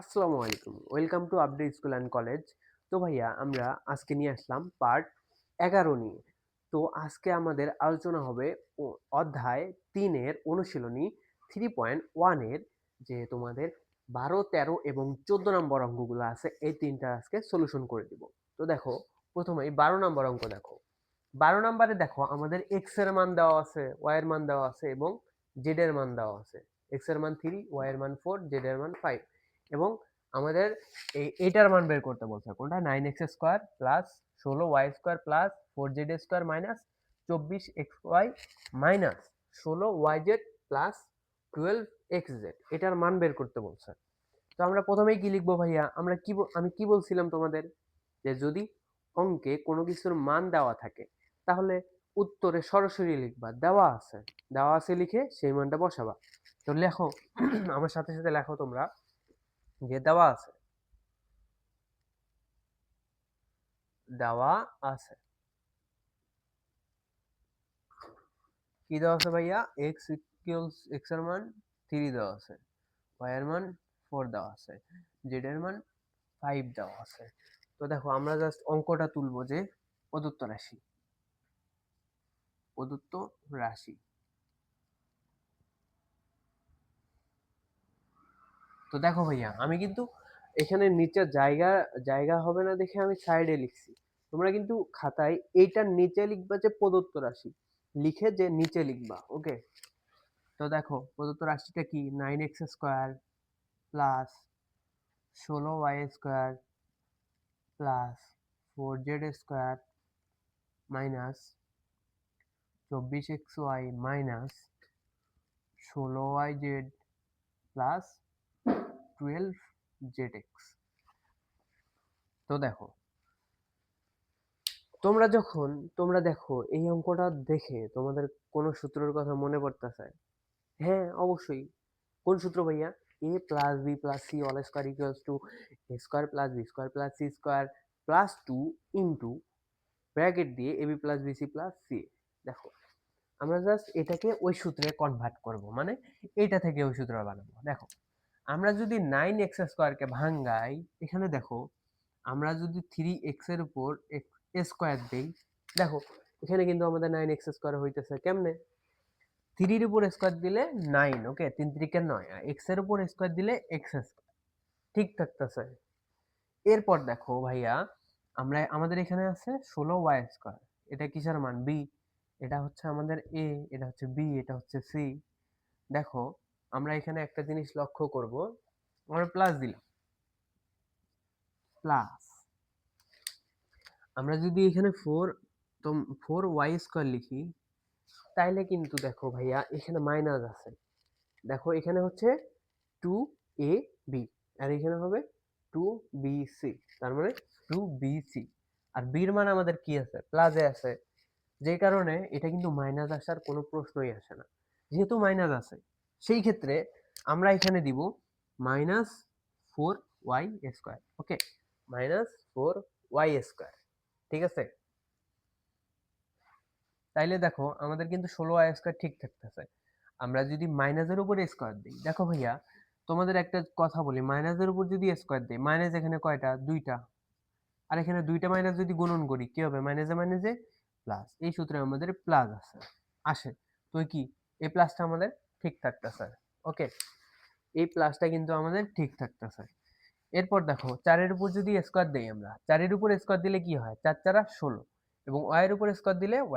আসসালামু আলাইকুম, welcome to update school and college. তো ভাইয়া আমরা আজকে নিয়ে আসলাম পার্ট 11 নিয়ে। তো আজকে আমাদের আলোচনা হবে অধ্যায় 3-এর অনুশীলনী 3.1-এর যে তোমাদের 12, 13 এবং 14 নম্বর অঙ্কগুলো আছে, এই তিনটা আজকে সলিউশন করে দিব। তো দেখো, প্রথমেই 12 নম্বর অঙ্ক দেখো। 12 নম্বরে দেখো আমাদের এক্স এর মান দেওয়া আছে, ওয়াই এর মান দেওয়া আছে এবং জেড এর মান দেওয়া আছে। এক্স এর মান 3, ওয়াই এর মান 4, জেড এর মান 5 এবং আমাদের এইটার মান বের করতে বলছে, কোনটা? 9x² plus 16y² plus 4z² minus 24xy minus 16yz plus 12xz, এটার মান বের করতে বলছে। তো আমরা প্রথমেই কি লিখবো ভাইয়া? আমি কি বলছিলাম তোমাদের, যে যদি অঙ্কে কোনো কিছুর মান দেওয়া থাকে তাহলে উত্তরে সরাসরি লিখবা দেওয়া আছে লিখে সেই মানটা বসাবা। তো লেখো আমার সাথে সাথে লেখো তোমরা, যে দেওয়া আছে কি দেওয়া আছে ভাইয়া? এক্স ইকুয়ালস, এক্স এর মান 3 দেওয়া আছে, ওয়াই এর মান 4 দেওয়া আছে, জেড এর মান 5 দেওয়া আছে। তো দেখো আমরা জাস্ট অঙ্কটা তুলবো, যে প্রদত্ত রাশি প্রদত্ত রাশি তো দেখো ভাইয়া, আমি কিন্তু এখানে নিচে জায়গা জায়গা হবে না দেখে আমি সাইডে লিখছি। তোমরা কিন্তু খাতায় এইটার নিচে লিখবা যে প্রদত্ত রাশি, লিখে যে নিচে লিখবা। ওকে, তো দেখো প্রদত্ত রাশিটা কি? 9x² plus 16y² plus 4z² minus 24xy minus 16yz plus 12zx। তো দেখো, তোমরা দেখো এই অঙ্কটা দেখে তোমাদের কোন সূত্রের কথা মনে পড়তেছে? হ্যাঁ, অবশ্যই। কোন সূত্র ভাইয়া? a plus B plus C all square equals to a square plus B square plus C square plus 2 into bracket দিয়ে ab plus BC plus C. দেখো, আমরা জাস্ট এটাকে ওই সূত্রে কনভার্ট করব, মানে এটা থেকে ওই সূত্র বানাবো। দেখো, আমরা যদি 9x² কে ভাঙাই, এখানে দেখো আমরা যদি 3x এর উপর স্কয়ার দেই, দেখো এখানে কিন্তু আমাদের 9x² হইতেছে কেমনে? 3 এর উপর স্কয়ার দিলে 9, ওকে, 3 3 9, আর x এর উপর স্কয়ার দিলে x², ঠিক থাকতেছে। এরপর দেখো ভাইয়া, আমাদের এখানে আছে 16y², এটা কিসের মান? b, এটা হচ্ছে আমাদের a, এটা হচ্ছে b, এটা হচ্ছে c। দেখো, আমরা এখানে একটা জিনিস লক্ষ্য করব, আমরা প্লাস দিলাম, প্লাস আমরা যদি এখানে 4y² লিখি, তাইলে কিন্তু দেখো ভাইয়া এখানে মাইনাস আছে। দেখো এখানে হচ্ছে 2ab আর এখানে হবে 2bc, তার মানে 2bc। আর বির মান আমাদের কি আছে? প্লাসে আছে, যে কারণে এটা কিন্তু মাইনাস আসার কোনো প্রশ্নই আসে না। যেহেতু মাইনাস আছে, সেই ক্ষেত্রে আমরা এখানে দিব -4y²। ওকে, -4y², ঠিক আছে। তাইলে দেখো আমাদের কিন্তু 16y² ঠিক থাকতেছে। আমরা যদি মাইনাসের উপর স্কয়ার দিই, দেখো ভাইয়া তোমাদের একটা কথা বলি, মাইনাসের উপর যদি স্কয়ার দিই, মাইনাস এখানে কয়টা? দুইটা। আর এখানে দুইটা মাইনাস যদি গুণন করি কি হবে? মাইনাসে মাইনাসে প্লাস, এই সূত্রে আমাদের প্লাস আসে। তো কি এই প্লাসটা আমাদের ঠিক থাকতেছে? ওকে, এই প্লাসটা কিন্তু আমাদের ঠিক থাকতেছে। এরপর দেখো 4-এর উপর যদি স্কয়ার দেই, আমরা 4-এর উপর স্কয়ার দিলে কি হয়? 4 4 16, এবং y এর উপর স্কয়ার দিলে y²,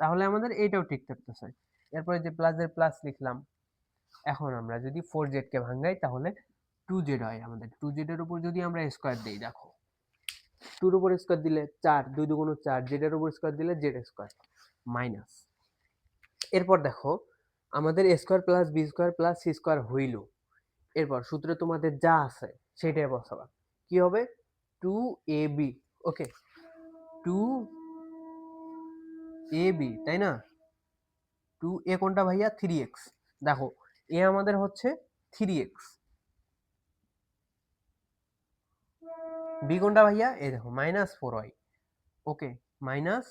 তাহলে আমাদের এইটাও ঠিক থাকতেছে। এরপরে যে প্লাসের প্লাস লিখলাম। এখন আমরা যদি 4z কে ভাঙাই তাহলে 2z হয় আমাদের। 2z এর উপর যদি আমরা স্কয়ার দেই, দেখো 2 এর উপর স্কয়ার দিলে 4, 2 দুগুণ 4, z এর উপর স্কয়ার দিলে z² মাইনাস। এরপর দেখো আমাদের a² plus b² plus c² হইল। এরপর সূত্রে তোমাদের যা আছে সেটাই বসাবা। কি হবে? 2ab, ওকে, 2ab, তাই না? 2a কোনটা ভাইয়া? 3x। দেখো এ আমাদের হচ্ছে 3x, বি কোনটা ভাইয়া? এই দেখো -4y। ওকে, মাইনাস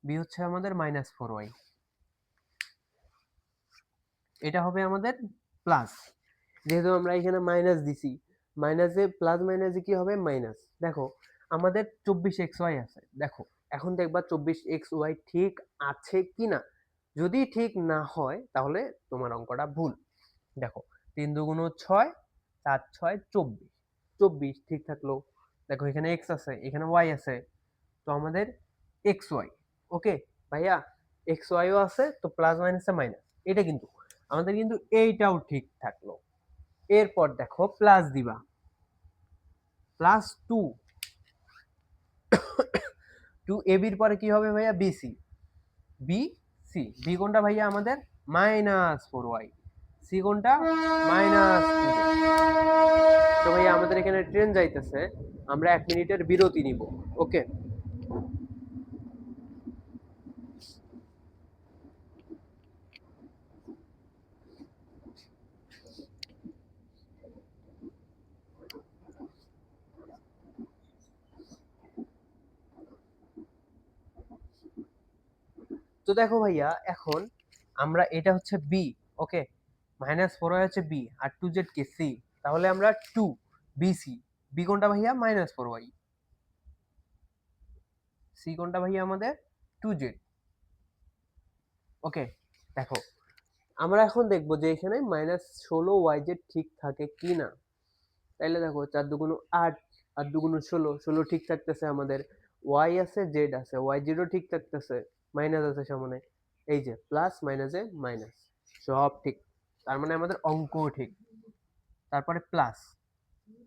বি হচ্ছে আমাদের -4y, এটা হবে আমাদের প্লাস। যেহেতু আমরা এখানে মাইনাস দিছি, মাইনাসে প্লাস মাইনাসে কি হবে মাইনাস। দেখো আমাদের 24xy আছে, দেখো এখন দেখবা 24xy ঠিক আছে কিনা। যদি ঠিক না হয় তাহলে তোমার অঙ্কটা ভুল। দেখো 3 দুগুণ 6, 4 6 24, 24 ঠিক থাকলো। দেখো এখানে এক্স আছে, এখানে ওয়াই আছে, তো আমাদের এক্স ওয়াই। ওকে ভাইয়া, এক্স ওয়াইও আছে, তো প্লাস মাইনাসে মাইনাস, এটা কিন্তু আমাদের কিন্তু এইটাও ঠিক থাকলো। এরপর দেখো প্লাস দিবা, +2, 2 এ বির পরে কি হবে ভাইয়া বিসি, বি সি, বি কোনটা ভাইয়া আমাদের -4y, সি কোনটা -2। তো ভাইয়া আমাদের এখানে ট্রেন যাইতেছে, আমরা 1 মিনিটের বিরতি নিব। ওকে, তো দেখো ভাইয়া এখন আমরা এটা হচ্ছে বি, ওকে, -4y হচ্ছে বি, আর 2z কি সি, তাহলে আমরা 2 বিসি, বি কোনটা ভাইয়া -4y, সি কোনটা ভাইয়া আমাদের 2z। ওকে, দেখো আমরা এখন দেখবো যে এখানে -16 yz ঠিক থাকে কিনা। তাইলে দেখো 4 দুগুণ 8, 8 দুগুণ 16, 16 ঠিক থাকতেছে আমাদের, ওয়াই আছে জেড আছে, ওয়াই জেডও ঠিক থাকতেছে, মাইনাস আছে সামনে, এই যে প্লাস মাইনাসে মাইনাস, সব ঠিক, তার মানে আমাদের অঙ্কও ঠিক। তারপরে প্লাস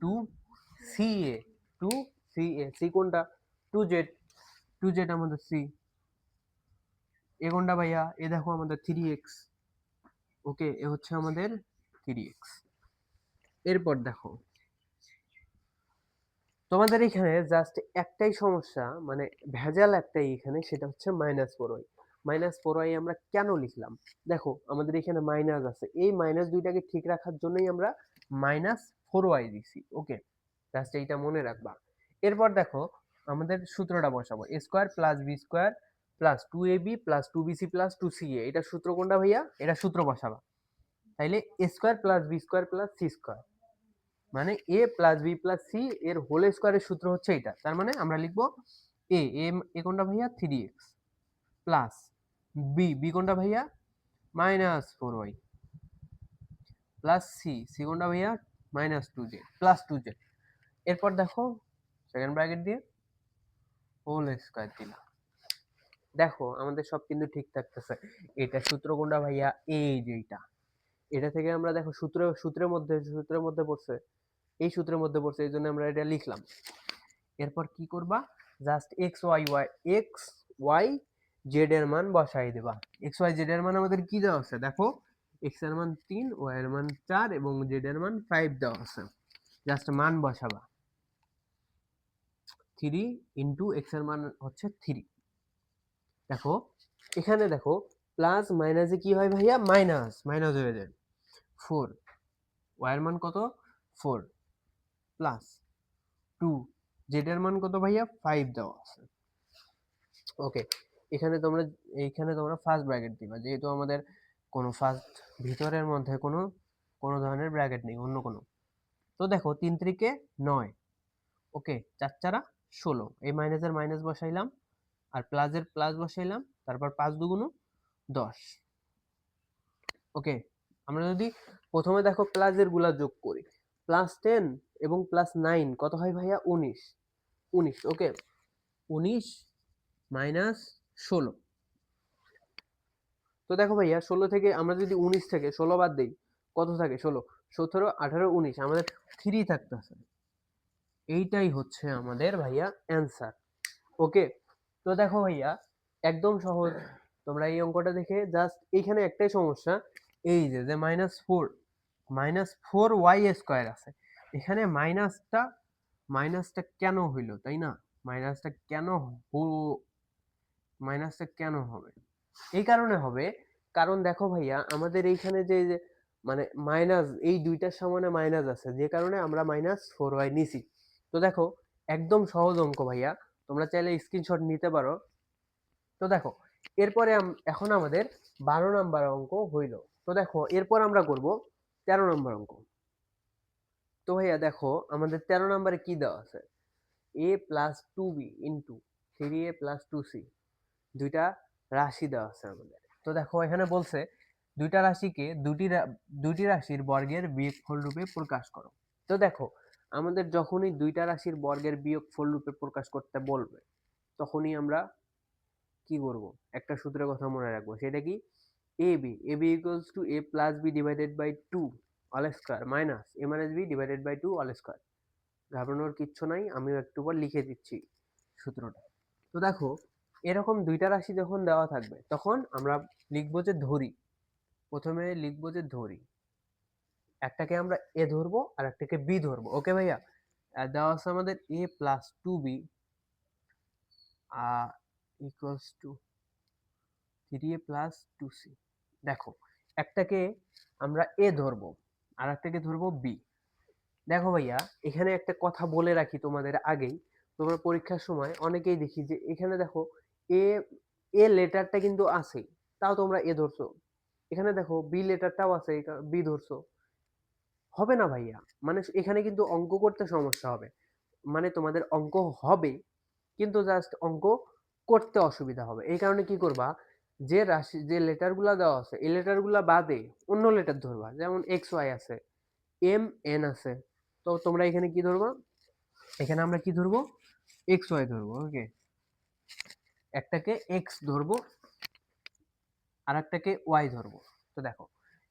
2 সি এ, 2 সি এ, সি কোনটা 2z, 2z আমাদের সি, এ কোনটা ভাইয়া, এ দেখো আমাদের 3x। ওকে, এ হচ্ছে আমাদের 3x। এরপর দেখো তোমাদের এখানে জাস্ট একটাই সমস্যা, মানে ভেজাল একটাই এখানে, সেটা হচ্ছে -4y। -4y আমরা কেন লিখলাম, দেখো আমাদের এখানে মাইনাস আছে, এই মাইনাস দুইটাকে ঠিক রাখার জন্যই আমরা -4y দিছি। ওকে, জাস্ট এইটা মনে রাখবা। এরপর দেখো আমাদের সূত্রটা বসাবো, a square plus B square plus 2ab plus 2bc plus 2ca, এটা সূত্র কোনটা ভাইয়া, এটা সূত্র বসাবা। তাইলে a square plus B square plus C square, মানে A plus B plus C এর হোল স্কোয়ারের সূত্র হচ্ছে এটা। তার মানে আমরা লিখবো এ, এ কোনটা ভাইয়া 3x, প্লাস বি, বি কোনটা ভাইয়া -4y, প্লাস সি, সি কোনটা ভাইয়া -2z প্লাস 2z। এরপর দেখো সেকেন্ড ব্র্যাকেট দিয়ে হোল স্কোয়ার দিলাম। দেখো আমাদের সব কিন্তু ঠিক থাকতেছে। এটা সূত্র কোনটা ভাইয়া, এই যে এটা থেকে আমরা দেখো সূত্রের মধ্যে পড়ছে, এই সূত্রের মধ্যে পড়ছে, এই জন্য আমরা এটা লিখলাম। এরপর কি করবা, জাস্ট এক্স ওয়াই জেড এর মান বসাই দেবা। এক্স ওয়াই জেড এর মান আমাদের কি দেওয়া আছে, দেখো এক্স এর মান 3, ওয়াই এর মান 4 এবং জেড এর মান 5 দেওয়া আছে। জাস্ট মান বসাবা, 3 ইন্টু এক্স এর মান হচ্ছে 3। দেখো এখানে দেখো প্লাস মাইনাসে কি হয় ভাইয়া, মাইনাস মাইনাস হয়ে যায় 4, ওয়াই এর মান কত 4, প্লাস 2, জেড এর মান কত ভাইয়া 5 দেওয়া আছে। ওকে, এইখানে তোমরা ফার্স্ট ব্র্যাকেট দিবা, যেহেতু আমাদের কোনো ফার্স্ট ভিতরের মধ্যে কোনো ধরনের ব্র্যাকেট নেই অন্য কোনো। তো দেখো 3 3 9, ওকে 4 4 16, এই মাইনাসের মাইনাস বসাইলাম আর প্লাসের প্লাস বসাইলাম, তারপর 5 দুগুণ 10। ওকে, আমরা যদি প্রথমে দেখো প্লাসের গুলা যোগ করি, +10 এবং +9 কত হয় ভাইয়া 19, 19। ওকে, 19 মাইনাস 16। তো দেখো ভাইয়া 16 থেকে আমরা যদি 19 থেকে 16 বাদ দিই, কত থাকে 16, 17, 18, 19, আমাদের 3 থাকতেছে। এইটাই হচ্ছে আমাদের ভাইয়া অ্যান্সার। ওকে, তো দেখো ভাইয়া একদম সহজ, তোমরা এই অঙ্কটা দেখে জাস্ট এইখানে একটাই সমস্যা, এই যে -4y² আছে, এখানে মাইনাসটা কেন হইলো, তাই না, মাইনাসটা কেন মাইনাসটা কেন হবে, এই কারণে হবে, কারণ দেখো ভাইয়া আমাদের এইখানে যে মানে মাইনাস, এই দুইটার সামনে মাইনাস আছে, যে কারণে আমরা -4y নিছি। তো দেখো একদম সহজ অঙ্ক ভাইয়া, তোমরা চাইলে স্ক্রিনশট নিতে পারো। তো দেখো এরপরে এখন আমাদের 12 নাম্বার অঙ্ক হইল। তো দেখো এরপর আমরা করব 13 নম্বর অঙ্ক। তো ভাইয়া দেখো আমাদের 13 নম্বরে কি দেওয়া আছে, a plus two B into 3a plus two C, দুইটা রাশি দেওয়া আছে আমাদের। তো দেখো এখানে বলছে দুইটা রাশিকে দুইটি রাশির বর্গের বিয়োগফল রূপে প্রকাশ করো। তো দেখো আমাদের যখনই দুইটা রাশির বর্গের বিয়োগফল রূপে প্রকাশ করতে বলবে, তখনই আমরা কি করব, একটা সূত্রের কথা মনে রাখবো, সেটা কি, ab equals to a plus b divided by two all square minus a minus b divided by two all square. ঘাবড়ানোর কিচ্ছু নাই, আমিও একটু পর লিখে দিচ্ছি সূত্রটা। তো দেখো এরকম দুইটা রাশি যখন দেওয়া থাকবে তখন আমরা লিখবো যে ধরি, প্রথমে লিখবো যে ধরি, একটাকে আমরা এ ধরবো আর একটাকে বি ধরবো। ওকে ভাইয়া, দেওয়া আছে আমাদের a plus two b equals to 3a plus two c. দেখো একটাকে আমরা এ ধরবো আর একটাকে ধরবো বি। দেখো ভাইয়া এখানে একটা কথা বলে রাখি তোমাদের আগেই, তোমরা পরীক্ষার সময় অনেকেই দেখি যে এখানে দেখো এ এ লেটারটা কিন্তু আছে, তাও তোমরা এ ধরছো। এখানে দেখো বি লেটারটাও আছে, বি ধরছো। হবে না ভাইয়া, মানে এখানে কিন্তু অঙ্ক করতে সমস্যা হবে, মানে তোমাদের অঙ্ক হবে কিন্তু জাস্ট অঙ্ক করতে অসুবিধা হবে। এই কারণে কি করবা, যে রাশি যে লেটার গুলা দেওয়া আছে এই লেটার গুলা বাদে অন্য লেটার ধরবা, যেমন এক্স ওয়াই আছে, এম এন আছে। তো তোমরা এখানে কি ধরবা, এখানে আমরা কি ধরবো, এক্স ওয়াই ধরবো। ওকে, একটাকে এক্স ধরবো আর একটাকে ওয়াই ধরবো। তো দেখো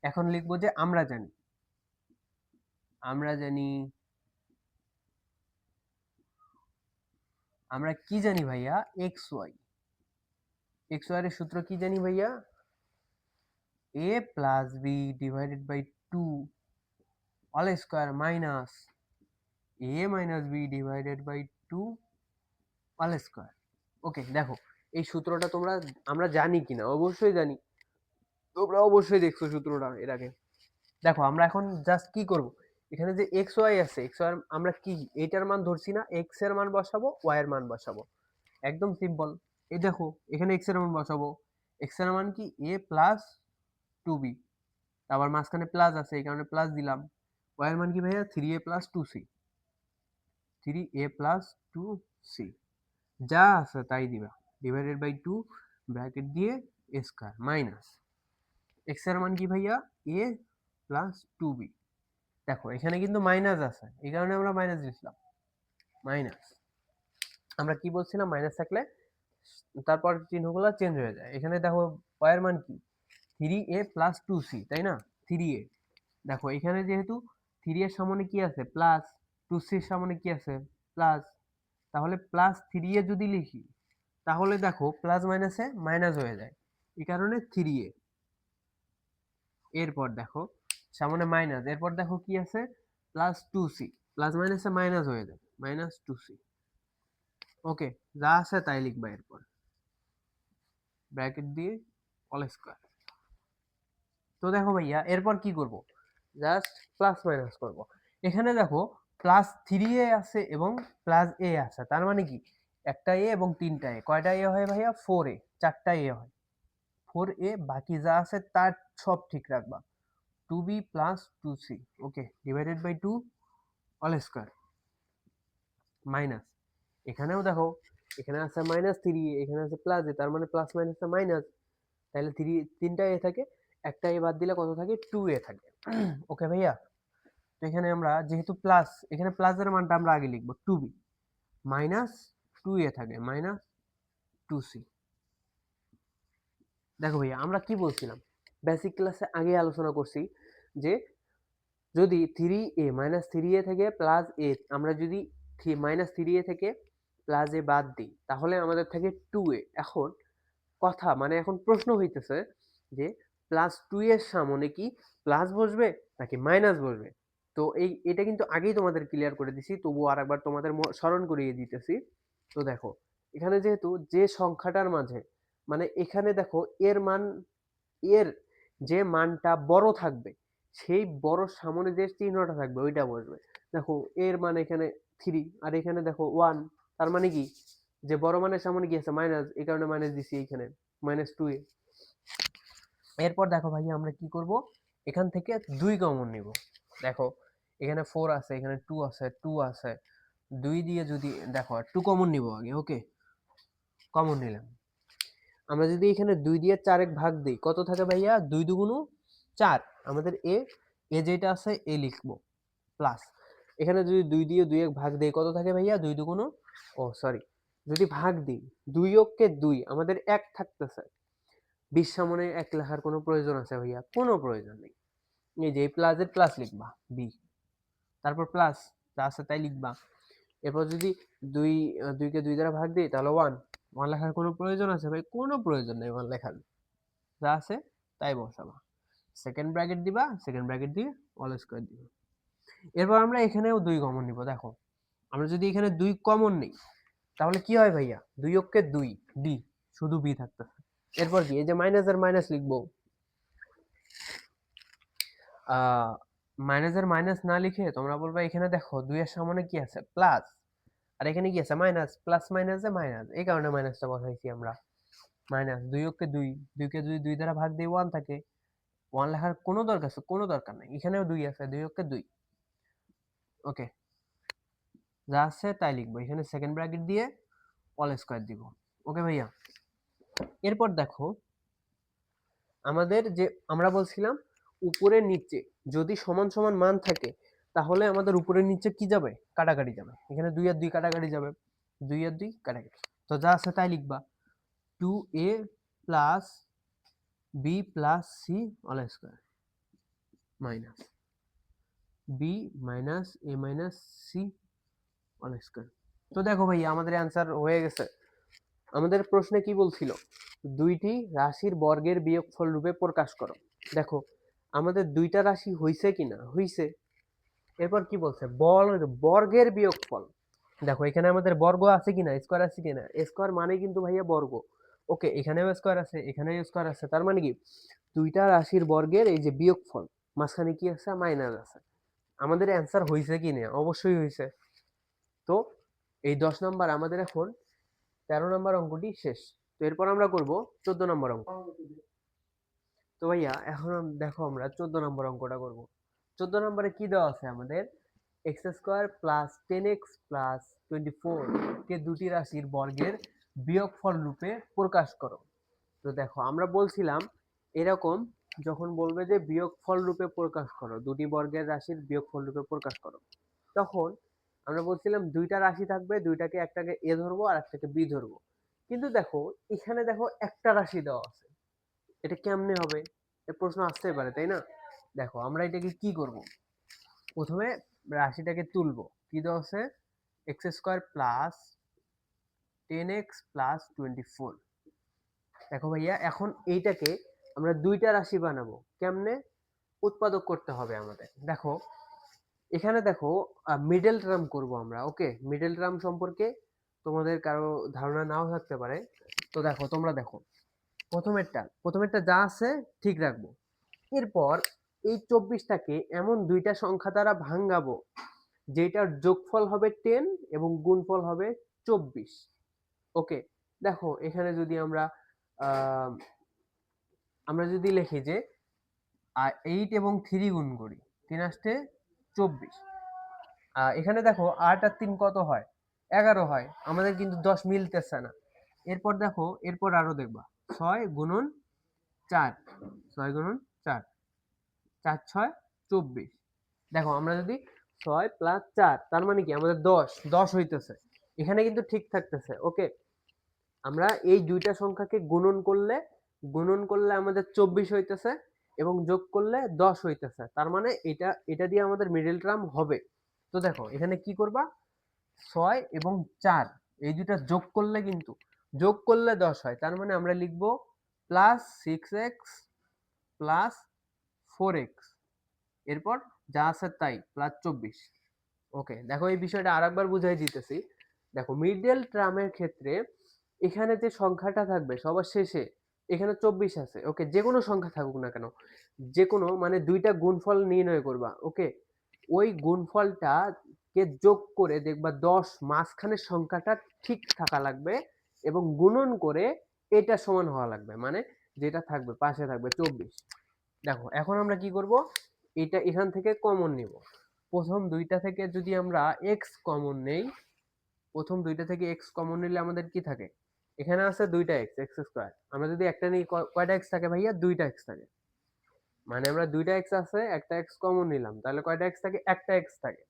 এখন লিখবো যে আমরা জানি আমরা কি জানি ভাইয়া, এক্স ওয়াই এর সূত্র কি জানি ভাইয়া, a plus b divided by two all square minus a minus b divided by two all square. Okay দেখো এই সূত্রটা আমরা জানি কিনা, অবশ্যই জানি, তোমরা অবশ্যই দেখছো সূত্রটা এর আগে। দেখো আমরা এখন জাস্ট কি করব, এখানে যে এক্স ওয়াই আছে, এক্স ওয়াই আমরা কি এইটার মান ধরছি না, এক্স এর মান বসাবো ওয়াই এর মান বসাবো, একদম সিম্পল। এই দেখো এখানে এক্স এর মান বসাবো, এক্স এর মান কি এ প্লাস টু বি, আবার মাঝখানে প্লাস আছে এই কারণে প্লাস দিলাম। ওয়াই এর মান কি ভাইয়া, 3a plus two C, 3a plus two C, যা আছে তাই দিবা, ডিভাইডেড বাই টু ব্র্যাকেট দিয়ে স্কয়ার মাইনাস এক্স এর মান কি ভাইয়া, এ প্লাস টু বি। দেখো এখানে কিন্তু মাইনাস আছে এই কারণে আমরা মাইনাস দিয়েছিলাম, মাইনাস, আমরা কি বলছিলাম মাইনাস থাকলে তারপর চিহ্নগুলো চেঞ্জ হয়ে যায়। এখানে দেখো y এর মান কি, 3a প্লাস টু সি, তাই না, 3a। দেখো এখানে যেহেতু 3 এর সামনে কি আছে প্লাস, টু সির সামনে কি আছে প্লাস, তাহলে প্লাস 3a যদি লিখি তাহলে দেখো প্লাস মাইনাসে মাইনাস হয়ে যায়, এই কারণে 3a। এরপর দেখো সামনে মাইনাস, এরপর দেখো কি আছে প্লাস টু সি, প্লাস মাইনাসে মাইনাস হয়ে যায়, মাইনাস টু সি। ওকে, যা আছে তাই লিখবা, এরপর ব্র্যাকেট দিয়ে অল স্কয়ার। তো দেখো ভাইয়া এরপর কি করব, জাস্ট প্লাস মাইনাস করব। এখানে দেখো প্লাস 3a আছে এবং প্লাস a আছে, তার মানে কি একটা এ এবং তিনটা এ, কয়টা এ হয় ভাইয়া, 4a, চারটা এ হয়, 4a, বাকি যা আছে তার সব ঠিক রাখবা, 2b plus 2c। Okay, divided by 2 all square minus, এখানেও দেখো এখানে আছে মাইনাস 3a, এখানে আছে প্লাস এ, তার মানে প্লাস মাইনাসে মাইনাস, তাহলে তিনটা এ থাকে, একটা এ বাদ দিলে কত থাকে, 2a থাকে। ওকে ভাইয়া, তো এখানে আমরা যেহেতু প্লাস, এখানে প্লাসের মানটা আমরা আগে লিখবো, 2b মাইনাস 2a থাকে, মাইনাস 2c। দেখো ভাইয়া আমরা কি বলছিলাম, বেসিক ক্লাসে আগে আলোচনা করছি যে যদি 3a মাইনাস 3a থেকে প্লাস এ, আমরা যদি মাইনাস 3a থেকে প্লাস এ বাদ দিই তাহলে আমাদের থাকে 2a। এখন কথা মানে এখন প্রশ্ন হইতেছে যে প্লাস টু এর সামনে কি প্লাস বসবে নাকি মাইনাস বসবে। তো এটা কিন্তু আগেই তোমাদের ক্লিয়ার করে দিছি, তবুও আর একবার তোমাদের স্মরণ করিয়ে দিতেছি। তো দেখো এখানে যেহেতু যে সংখ্যাটার মাঝে, মানে এখানে দেখো এর মান, এর যে মানটা বড় থাকবে সেই বড় সামনে যে চিহ্নটা থাকবে ওইটা বসবে। দেখো এর মান এখানে 3 আর এখানে দেখো 1, তার মানে কি যে বড় মানের সামনে কি আছে মাইনাস, এই কারণে মাইনাস দিছি এইখানে, মাইনাস 2a। এরপর দেখো ভাই আমরা কি করব, এখান থেকে 2 কমন নিব। দেখো এখানে 4 আছে, এখানে 2 আছে, 2 আছে। 2 দিয়ে যদি দেখো 2 কমন নিব আগে, ওকে, কমন নিলাম। আমরা যদি এখানে 2 দিয়ে 4 এক ভাগ দিই কত থাকে ভাইয়া? 2 দুগুণ 4। আমাদের এ যেটা আছে এ লিখবো প্লাস এখানে যদি 2 দিয়ে 2 এক ভাগ দেই কত থাকে ভাইয়া? 2 দুগুণ, ও সরি, যদি ভাগ দিই 2 অক্ষে 2 আমাদের 1 থাকতেছে। 20 সামনে 1 লেখার কোনো প্রয়োজন আছে ভাইয়া? কোনো প্রয়োজন নেই। এই যে প্লাসের প্লাস লিখবা বি, তারপর প্লাস যা আছে তাই লিখবা। এরপর যদি 2 2 কে 2 দ্বারা ভাগ দিই তাহলে 1 1 লেখার কোনো প্রয়োজন আছে ভাই? কোনো প্রয়োজন নেই 1 লেখার। যা আছে তাই বসাবা, সেকেন্ড ব্র্যাকেট দিবা, সেকেন্ড ব্র্যাকেট দিয়ে অল স্কয়ার দিবা। এরপর আমরা এখানেও 2 কমন নিব। দেখো আমরা যদি এখানে 2 কমন নিই তাহলে কি হয় ভাইয়া? 2 অক্ষে 2 ডি, শুধু বি থাকতেছে। এরপর কি? এই যে মাইনাসের মাইনাস লিখবো, মাইনাসের মাইনাস না লিখে তোমরা বলবা এখানে দেখো 2 এর সামনে কি আছে? প্লাস, আর এখানে কি আছে? মাইনাস। প্লাস মাইনাসে মাইনাস, এই কারণে মাইনাসটা বসাইছি আমরা। মাইনাস 2 অক্ষে 2, 2 কে যদি 2 দ্বারা ভাগ দিই 1 থাকে। 1 লেখার কোনো দরকার নাই। এখানেও 2 আছে, 2 অক্ষে 2। ওকে, যা আছে তাই লিখবো। এখানে সেকেন্ড ব্র্যাকেট দিয়ে অল স্কয়ার দিব। ওকে ভাইয়া, এরপর দেখো আমাদের যে আমরা বলছিলাম উপরে নিচে যদি সমান সমান মান থাকে তাহলে আমাদের উপরের নিচে কি যাবে? কাটাকাটি যাবে। এখানে 2 আর 2 কাটাকাটি যাবে, 2 আর 2 কাটাকাটি। তো যা আছে তাই লিখবা, 2a plus B plus C all square minus b minus a minus c all square. তো দেখো ভাইয়া আমাদের অ্যান্সার হয়ে গেছে। আমাদের প্রশ্নে কি বলছিল? দুইটি রাশির বর্গের বিয়োগফল রূপে প্রকাশ করো। দেখো আমাদের দুইটা রাশি হইছে কিনা? হইছে। এরপর কি বলছে? বর্গের বিয়োগফল। দেখো এখানে আমাদের বর্গ আছে কিনা, স্কয়ার আছে কিনা? স্কয়ার মানে কিন্তু ভাইয়া বর্গ। ওকে, এখানেও স্কয়ার আছে, এখানেও স্কয়ার আছে, তার মানে কি দুইটা রাশির বর্গের এই যে বিয়োগফল, মাঝখানে কি আছে? মাইনাস আছে। আমাদের অ্যান্সার হইছে কি না? অবশ্যই হইছে। তো এই 10 নাম্বার আমাদের এখন 13 নম্বর অঙ্কটি শেষ। তো এরপর আমরা করব 14 নম্বর অঙ্ক। তো ভাইয়া এখন দেখো আমরা 14 নম্বর অঙ্কটা করব। 14 নম্বরে কি দেওয়া আছে আমাদের? X square plus 10x plus 24 কে দুটি রাশির বর্গের বিয়োগফল রূপে প্রকাশ করো। তো দেখো আমরা বলছিলাম এরকম যখন বলবে যে বিয়োগফল রূপে প্রকাশ করো, দুটি বর্গের রাশির বিয়োগফল রূপে প্রকাশ করো, তখন আমরা বলছিলাম দুইটা রাশি থাকবে, দুইটাকে একটাকে এ ধরবো আর একটাকে বি ধরবো। কিন্তু দেখো এখানে দেখো একটা রাশি দেওয়া আছে, এটা কেমনে হবে? এর প্রশ্ন আসতে পারে, তাই না? দেখো আমরা এটাকে কি করব? প্রথমে রাশিটাকে তুলবো। কি দেওয়া আছে? X square plus 10x plus 24। দেখো ভাইয়া এখন এইটাকে আমরা দুইটা রাশি বানাবো। কেমনে? উৎপাদক করতে হবে আমাদের। দেখো এখানে দেখো মিডল টার্ম করব আমরা। ওকে, মিডল টার্ম সম্পর্কে তোমাদের কারো ধারণা নাও থাকতে পারে। তো দেখো তোমরা দেখো প্রথমেরটা যা আছে ঠিক রাখবো। এরপর এই 24টাকে এমন দুইটা সংখ্যা দ্বারা ভাঙাবো যেটার যোগফল হবে 10 এবং গুণফল হবে 24। ওকে, দেখো এখানে যদি আহ, আমরা যদি লিখি যে 8 এবং 3 গুণ করি, 3 আসতে 24। এখানে দেখো 8 আর 3 কত হয়? 11 হয়। আমাদের কিন্তু 10 মিলতেছে না। এরপর দেখো এরপর আরো দেখবা 6 গুণন 4, 6 গুণন 4, 4 6 24। দেখো আমরা যদি 6 প্লাস 4 তার মানে কি আমাদের 10 হইতেছে। এখানে কিন্তু ঠিক থাকতেছে। ওকে, আমরা এই দুইটা সংখ্যাকে গুণন করলে আমাদের 24 হইতেছে এবং যোগ করলে 10 হইতেছে। তার মানে এটা দিয়ে আমাদের মিডল টার্ম হবে। তো দেখো এখানে কি করবা? 6 এবং 4 এই দুইটা যোগ করলে 10 হয়। তার মানে আমরা লিখব প্লাস 6x প্লাস 4x, এরপর যা আছে তাই প্লাস 24। ওকে, দেখো এই বিষয়টা আরেকবার বুঝাই দিতেছি। দেখো মিডল টার্মের ক্ষেত্রে এখানে যে সংখ্যাটা থাকবে সবার শেষে এখানে 24 আছে। ওকে, যে কোনো সংখ্যা থাকুক না কেন, যে কোনো মানে দুইটা গুণফল নির্ণয় করবা। ওকে, ওই গুণফলটা কে যোগ করে দেখবা 10 মাঝখানের সংখ্যাটা ঠিক থাকা লাগবে এবং গুণন করে এটা সমান হওয়া লাগবে, মানে যেটা থাকবে পাশে থাকবে 24। দেখো এখন আমরা কি করব? এটা এখান থেকে কমন নিব। প্রথম দুইটা থেকে যদি আমরা এক্স কমন নেই, প্রথম দুইটা থেকে এক্স কমন নিলে আমাদের কি থাকে, এখানে আছে দুইটা এক্স, এক্স স্কোয়ার। আমরা যদি একটা নিই, কয়টা এক্স থাকে ভাইয়া? দুইটা এক্স থাকে। মানে আমরা দুইটা এক্স আছে, একটা এক্স কমন নিলাম, তাহলে কয়টা এক্স থাকে? একটা এক্স থাকে।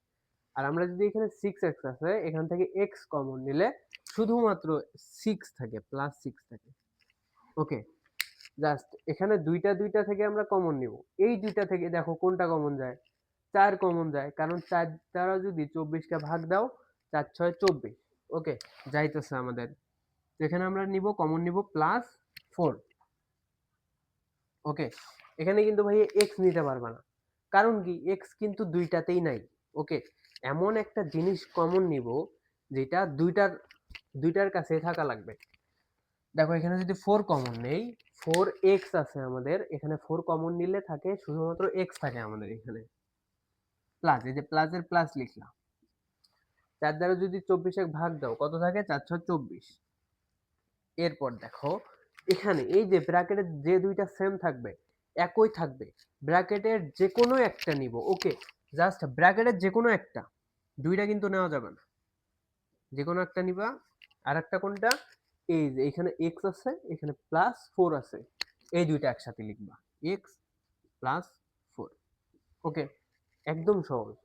আর আমরা যদি এখানে সিক্স এক্স আছে, এখান থেকে এক্স কমন নিলে শুধুমাত্র সিক্স থাকে, প্লাস সিক্স থাকে। ওকে, জাস্ট এখানে দুইটা দুইটা থেকে আমরা কমন নিব। এই দুইটা থেকে দেখো কোনটা কমন যায়? চার কমন যায়, কারণ চার দ্বারা যদি 24কে ভাগ দাও, 4 6 24। ওকে, যাইতেছে আমাদের। এখানে আমরা নিব, কমন নিব +4। ওকে, এখানে কিন্তু ভাই এক্স নিতে পারবা না, কারণ কি এক্স কিন্তু দুইটাতেই নাই। ওকে, এমন একটা জিনিস কমন নিব যেটা দুইটার দুইটার কাছে থাকা লাগবে। দেখো এখানে যদি 4 কমন নেই, 4x আছে আমাদের এখানে, 4 কমন নিলে থাকে শুধুমাত্র x থাকে আমাদের এখানে, প্লাস, এই যে প্লাসের প্লাস লিখলাম। 4 দ্বারা যদি 24 ভাগ দাও, কত থাকে? 4 6 24। এরপর দেখো এখানে এই যে ব্র্যাকেটের যে দুইটা সেম থাকবে, একই থাকবে, ব্র্যাকেটের যে কোনো একটা নিব। ওকে, জাস্ট ব্র্যাকেটের যে কোনো একটা, দুইটা কিন্তু নেওয়া যাবে না, যে কোনো একটা নিবা। আর একটা কোনটা? এই যে এখানে x আছে, এখানে +4 আছে, এই দুইটা একসাথে লিখবা, x +4। ওকে, একদম সহজ।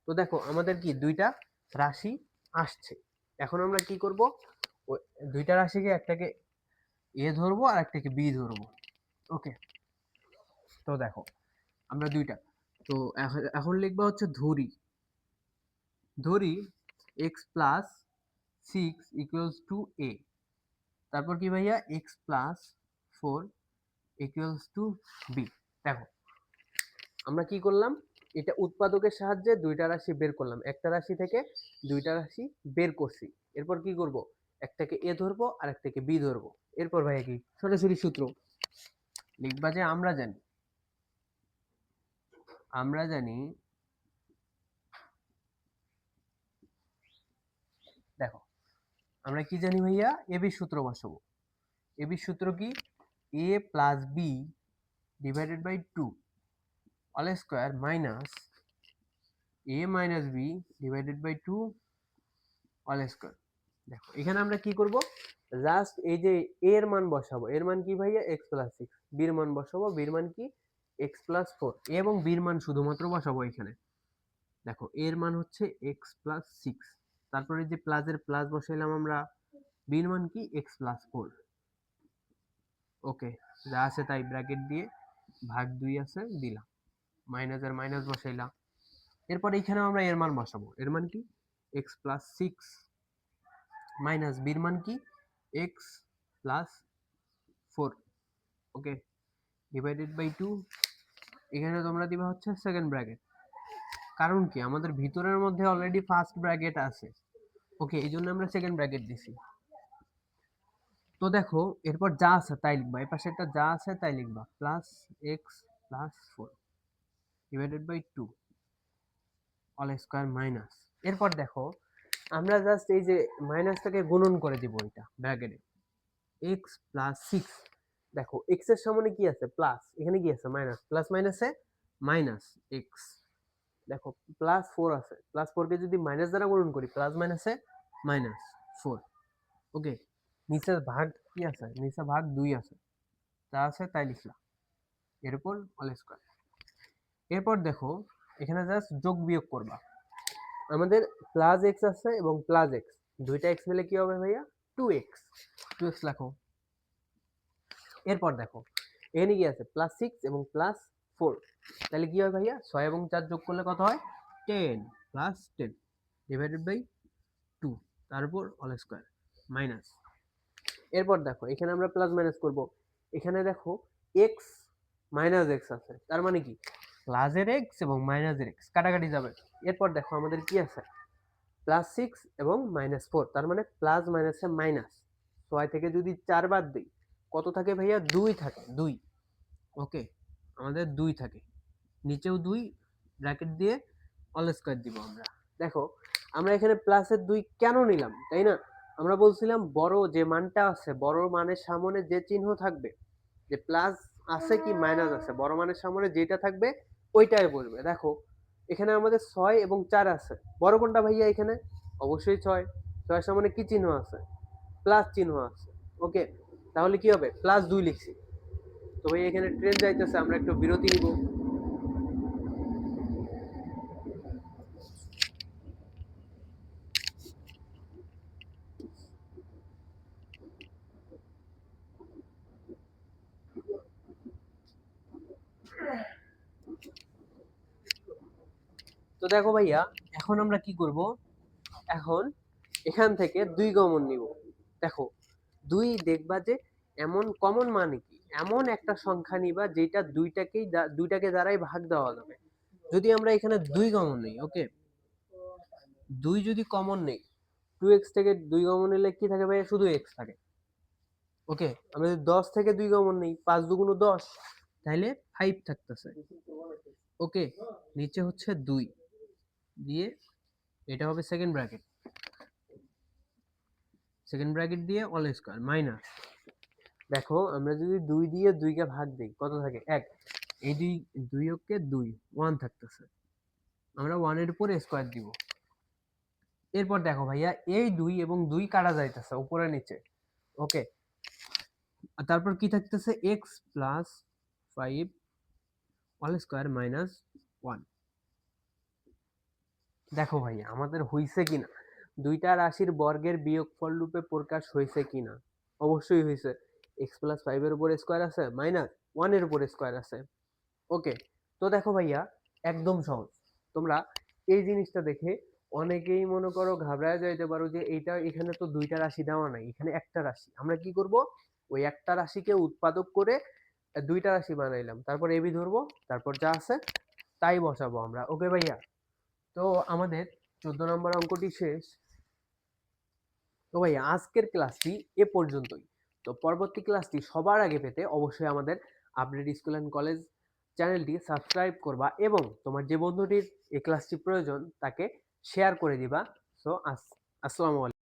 তো দেখো আমাদের কি দুইটা রাশি আসছে। এখন আমরা কি করব, ওই দুইটা রাশিকে, একটাকে এ ধরবো আর একটাকে বি ধরবো। ওকে, তো দেখো আমরা দুইটা, তো এখন লিখবা হচ্ছে ধরি, ধরি x+6 = a। তারপর কি ভাইয়া? x+4 = b। দেখো আমরা কি করলাম, এটা উৎপাদকের সাহায্যে দুইটা রাশি বের করলাম, একটা রাশি থেকে দুইটা রাশি বের করছি। এরপর কি করব, একটাকে এ ধরবো আর একটাকে বি ধরবো। এরপর ভাইয়া কি সরাসরি সূত্র লিখবা যে আমরা জানি দেখো আমরা কি জানি ভাইয়া? এবি সূত্র বসাবো। এবি সূত্র কি? a + b / 2 all square minus a - b / 2 all square. দেখো এখানে আমরা কি করব, জাস্ট এই যে a এর মান বসাবো। এর মান কি ভাইয়া? x+6। b এর মান বসাবো, b এর মান কি? x+4। a এবং b এর মান শুধুমাত্র বসাবো এখানে। দেখো a এর মান হচ্ছে x+6, তারপরে যে প্লাসের প্লাস বসাইলাম আমরা, b এর মান কি? x+4। ওকে, যা আছে তাই ব্র্যাকেট দিয়ে ভাগ 2 আছে দিলাম, মাইনাসের মাইনাস বসাইলাম। এরপর এখানেও আমরা এর মান বসাবো। এর মান কি? x+6 মাইনাস b এর মান কি? x+4। ওকে, /2। এখানে তোমরা দিবা হচ্ছে সেকেন্ড ব্র্যাকেট, কারণ কি আমাদের ভিতরের মধ্যে অলরেডি ফার্স্ট ব্র্যাকেট আছে। ওকে, এই জন্য আমরা সেকেন্ড ব্র্যাকেট দিছি। তো দেখো এরপর যা আছে তাই লিখবা, এই পাশে একটা যা আছে তাই লিখবা, +x+4 /2 অল স্কয়ার মাইনাস। এরপর দেখো আমরা জাস্ট এই যে মাইনাসটাকে গুণন করে দিব এটা ব্র্যাকেটে, x+6। দেখো x এর সামনে কি আছে? প্লাস, এখানে কি আছে? মাইনাস, প্লাস মাইনাসে মাইনাস x। দেখো +4 আছে, +4 কে যদি মাইনাস দ্বারা গুণন করি, প্লাস মাইনাসে -4। ওকে, নিচে ভাগ কি আছে? নিচে ভাগ 2 আছে, যা আছে তাই লিখলাম, এর উপর অল স্কয়ার। এরপর দেখো এখানে জাস্ট যোগ বিয়োগ করবা। আমাদের +x আছে এবং +x, দুইটা x মিলে কি হবে ভাইয়া? 2x। 2x লেখো। এরপর দেখো এখানে কি আছে? +6 এবং +4, তাহলে কি হয় ভাইয়া? 6 এবং 4 যোগ করলে কত হয়? 10, +10 /2, তারপর অল স্কয়ার মাইনাস। এরপর দেখো এখানে আমরা প্লাস মাইনাস করব। এখানে দেখো x - x আছে, তার মানে কি প্লাসের x এবং মাইনাসের x কাটাকাটি যাবে। এরপর দেখো আমাদের কি আছে? +6 এবং -4, তার মানে প্লাস মাইনাসে মাইনাস। 6 থেকে যদি 4 বাদ দিই, কত থাকে ভাইয়া? 2 থাকে, 2। ওকে, আমাদের 2 থাকে, নিচেও 2, ব্র্যাকেট দিয়ে অল স্কয়ার দিব আমরা। দেখো আমরা এখানে প্লাসের 2 কেন নিলাম, তাই না? আমরা বলছিলাম বড় যে মানটা আছে, বড় মানের সামনে যে চিহ্ন থাকবে, যে প্লাস আছে কি মাইনাস আছে, বড় মানের সামনে যেটা থাকবে ওইটাই বলবে। দেখো এখানে আমাদের 6 এবং 4 আছে। বড় কোনটা ভাইয়া এখানে? অবশ্যই 6। 6 সামনে কি চিহ্ন আছে? প্লাস চিহ্ন আছে। ওকে, তাহলে কি হবে? +2 লিখছি। তো ভাই এখানে ট্রেন যাইতেছে, আমরা একটু বিরতি নিব। তো দেখো ভাইয়া, এখন আমরা কি করব? এখন এখান থেকে 2 কমন নিব। দেখো 2 দেখবা যে এমন কমন মানে কি? এমন একটা সংখ্যা নিবা যেটা দুইটাকে দ্বারাই ভাগ দেওয়া যাবে। যদি আমরা এখানে 2 কমন নেই, ওকে? 2 যদি কমন নেই, 2x থেকে 2 কমন নিলে কি থাকে ভাইয়া? শুধু x থাকে। ওকে, আমরা যদি 10 থেকে 2 কমন নেই, 5 দুগুণ 10, তাহলে 5 থাকতেছে। ওকে, নিচে হচ্ছে 2 দিয়ে এটা হবে সেকেন্ড ব্র্যাকেট। সেকেন্ড ব্র্যাকেট দিয়ে অল স্কয়ার মাইনাস, দেখো আমরা যদি 2 দিয়ে 2 কে ভাগ দেই কত থাকে? 1। এই 2 কে 2 1 থাকতেছে। আমরা 1 এর উপরে স্কয়ার দিব। এরপর দেখো ভাইয়া, এই 2 এবং 2 কাটা যাইতেছে উপরে নিচে। ওকে, আর তারপর কি থাকতেছে? x plus 5 all square minus 1। দেখো ভাইয়া আমাদের হইছে কিনা, দুইটা রাশির বর্গের বিয়োগফল রূপে প্রকাশ হয়েছে কিনা? অবশ্যই হয়েছে। x প্লাস 5 এর উপর স্কয়ার আছে মাইনাস 1 এর উপর স্কয়ার আছে। ওকে, তো দেখো ভাইয়া একদম সহজ। তোমরা এই জিনিসটা দেখে অনেকেই মনে করো ঘাবড়ায় যাইতে পারো যে এইটা, এখানে তো দুইটা রাশি দেওয়া নাই, এখানে একটা রাশি। আমরা কি করব? ওই একটা রাশিকে উৎপাদক করে দুইটা রাশি বানাইলাম, তারপর এবি ধরবো, তারপর যা আছে তাই বসাবো আমরা। ওকে ভাইয়া, তো আমাদের 14 নম্বর অঙ্কটি শেষ। তো ভাইয়া আজকের ক্লাসটি এ পর্যন্তই। তো পরবর্তী ক্লাসটি সবার আগে পেতে অবশ্যই আমাদের আপডেট স্কুল অ্যান্ড কলেজ চ্যানেলটি সাবস্ক্রাইব করবা এবং তোমার যে বন্ধুটির এই ক্লাসটি প্রয়োজন তাকে শেয়ার করে দিবা। সো আসসালামু আলাইকুম।